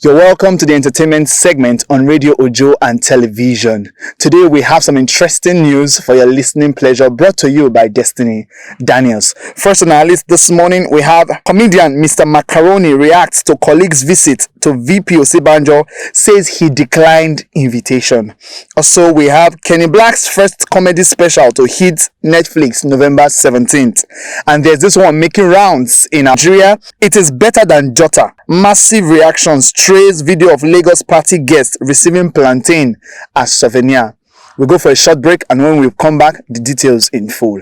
You're welcome to the entertainment segment on Radio Ojo and television. Today we have some interesting news for your listening pleasure brought to you by Destiny Daniels. First on our list this morning, we have comedian Mr. Macaroni reacts to colleague's visit to VP Osibanjo, says he declined invitation. Also, we have Kenny Black's first comedy special to hit Netflix November 17th. And there's this one making rounds in Nigeria. It is better than jotter. Massive reactions trace video of Lagos party guests receiving plantain as souvenir. We'll go for a short break, and when we come back, the details in full.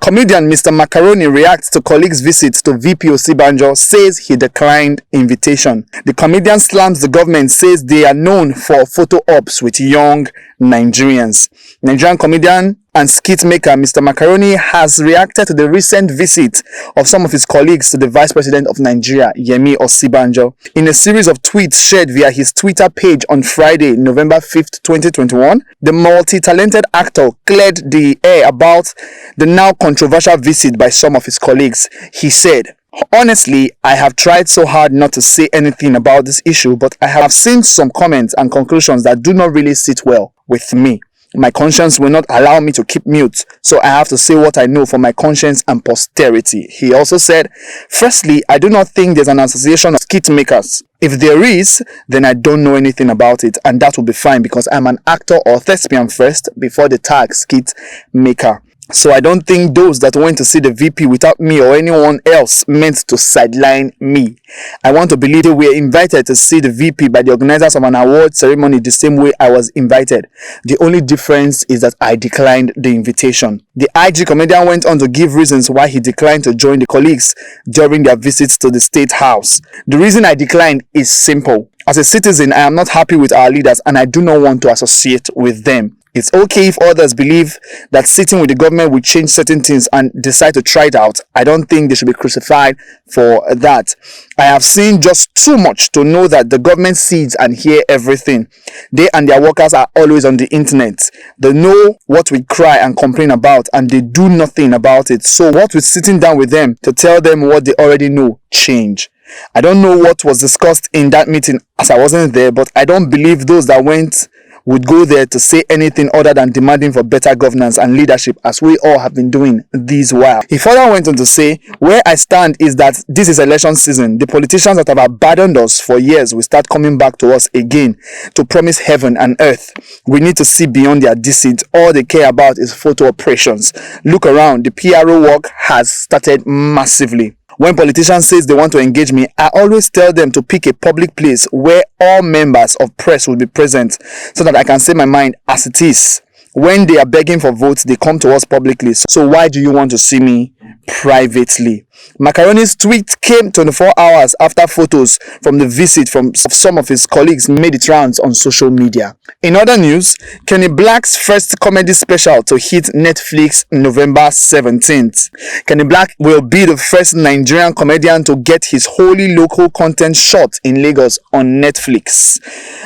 Comedian Mr. Macaroni reacts to colleague's visit to VP Osibanjo, says he declined invitation. The comedian slams the government, says they are known for photo ops with young Nigerians. Nigerian comedian and skit maker Mr. Macaroni has reacted to the recent visit of some of his colleagues to the Vice President of Nigeria, Yemi Osibanjo. In a series of tweets shared via his Twitter page on Friday, November 5th, 2021, the multi-talented actor cleared the air about the now controversial visit by some of his colleagues. He said, "Honestly, I have tried so hard not to say anything about this issue, but I have seen some comments and conclusions that do not really sit well with me. My conscience will not allow me to keep mute, so I have to say what I know for my conscience and posterity." He also said, "Firstly, I do not think there's an association of skit makers. If there is, then I don't know anything about it, and that will be fine because I'm an actor or thespian first before the tag skit maker. So I don't think those that went to see the VP without me or anyone else meant to sideline me. I want to believe they were invited to see the VP by the organizers of an award ceremony the same way I was invited. The only difference is that I declined the invitation." The IG comedian went on to give reasons why he declined to join the colleagues during their visits to the State House. "The reason I declined is simple. As a citizen, I am not happy with our leaders and I do not want to associate with them. It's okay if others believe that sitting with the government will change certain things and decide to try it out. I don't think they should be crucified for that. I have seen just too much to know that the government sees and hears everything. They and their workers are always on the internet. They know what we cry and complain about and they do nothing about it. So what with sitting down with them to tell them what they already know change? I don't know what was discussed in that meeting as I wasn't there, but I don't believe those that went would go there to say anything other than demanding for better governance and leadership as we all have been doing this while." He further went on to say, "Where I stand is that this is election season. The politicians that have abandoned us for years will start coming back to us again to promise heaven and earth. We need to see beyond their deceit. All they care about is photo operations. Look around, the PRO work has started massively. When politicians say they want to engage me, I always tell them to pick a public place where all members of press will be present so that I can say my mind as it is. When they are begging for votes, they come to us publicly. So why do you want to see me privately?" Macaroni's tweet came 24 hours after photos from the visit from some of his colleagues made its rounds on social media. In other news, Kenny Black's first comedy special to hit Netflix November 17th. Kenny Black will be the first Nigerian comedian to get his wholly local content shot in Lagos on Netflix.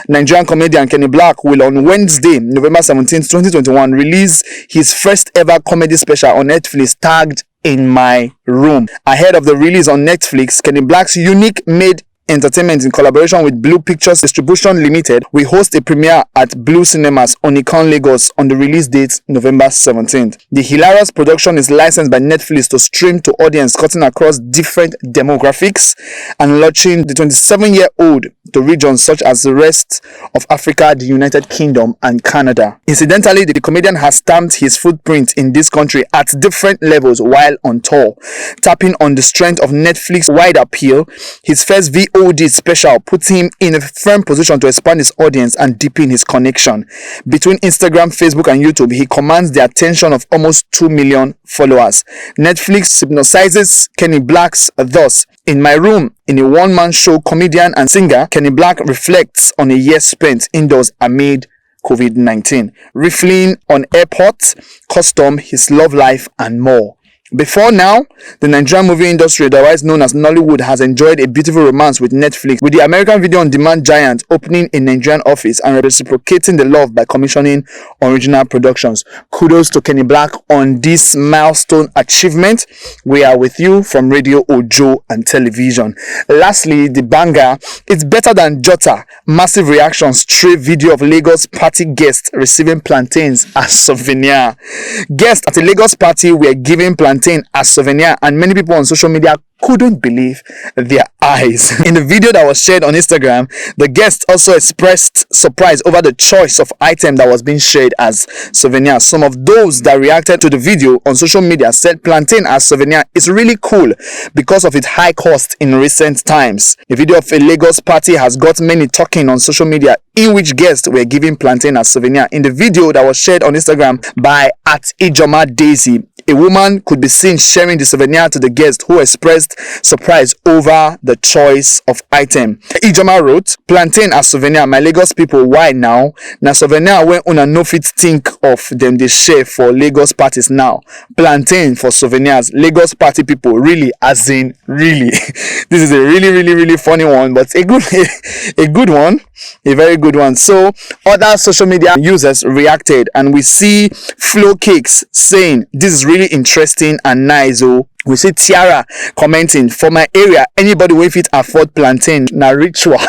Nigerian comedian Kenny Black will on Wednesday, November 17th, 2021, release his first ever comedy special on Netflix tagged "In My Room." Ahead of the release on Netflix, Kenny Black's unique made Entertainment, in collaboration with Blue Pictures Distribution Limited, will host a premiere at Blue Cinemas on Icon, Lagos on the release date November 17th. The hilarious production is licensed by Netflix to stream to audience cutting across different demographics and launching the 27-year-old to regions such as the rest of Africa, the United Kingdom, and Canada. Incidentally, the comedian has stamped his footprint in this country at different levels while on tour. Tapping on the strength of Netflix's wide appeal, his first VOD special put him in a firm position to expand his audience and deepen his connection. Between Instagram, Facebook, and YouTube, he commands the attention of almost 2 million followers. Netflix hypnotizes Kenny Black's thus. In My Room, in a one-man show, comedian and singer Kenny Black reflects on a year spent indoors amid COVID-19, riffling on airports, custom, his love life, and more. Before now, the Nigerian movie industry, otherwise known as Nollywood, has enjoyed a beautiful romance with Netflix, with the American video on demand giant opening a Nigerian office and reciprocating the love by commissioning original productions. Kudos to Kenny Black on this milestone achievement. We are with you from Radio Ojo and television. Lastly, the banger, it's better than Jotter. Massive reactions, stray video of Lagos party guests receiving plantains as souvenir. Guests at a Lagos party were given plantains as souvenir, and many people on social media couldn't believe their eyes. In the video that was shared on Instagram, the guests also expressed surprise over the choice of item that was being shared as souvenir. Some of those that reacted to the video on social media said plantain as souvenir is really cool because of its high cost in recent times. A video of a Lagos party has got many talking on social media in which guests were given plantain as souvenir. In the video that was shared on Instagram by @Ijoma Daisy, a woman could be seen sharing the souvenir to the guest who expressed surprise over the choice of item. Ijoma wrote, "Plantain as souvenir, my Lagos people, why now? Na souvenir when una no fit think of them they share for Lagos parties now. Plantain for souvenirs, Lagos party people, really, as in really." This is a really funny one, but a good one, a very good one. So other social media users reacted, and we see Flow Cakes saying, "This is really interesting and nice." Oh, we see Tiara commenting, "For my area, anybody wey fit afford plantain na ritual."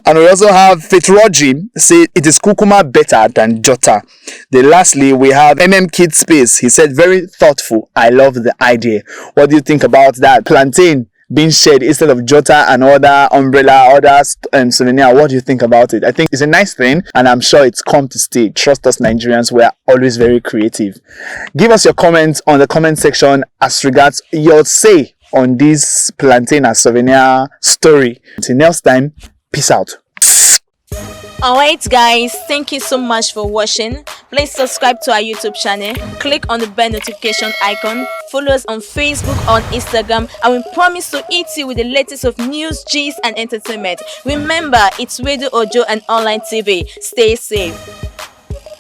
And we also have Fitroji say it is kukuma better than Jotter. Then lastly, we have Kid Space. He said, "Very thoughtful. I love the idea." What do you think about that? Plantain being shared instead of Jotter and other umbrella, other souvenir. What do you think about it? I think it's a nice thing, and I'm sure it's come to stay. Trust us, Nigerians, we are always very creative. Give us your comments on the comment section as regards your say on this plantain as souvenir story. Until next time, peace out. Alright guys, thank you so much for watching. Please subscribe to our YouTube channel, click on the bell notification icon, follow us on Facebook, on Instagram, and we promise to hit you with the latest of news, gist and entertainment. Remember, it's Radio Ojo and online TV. Stay safe.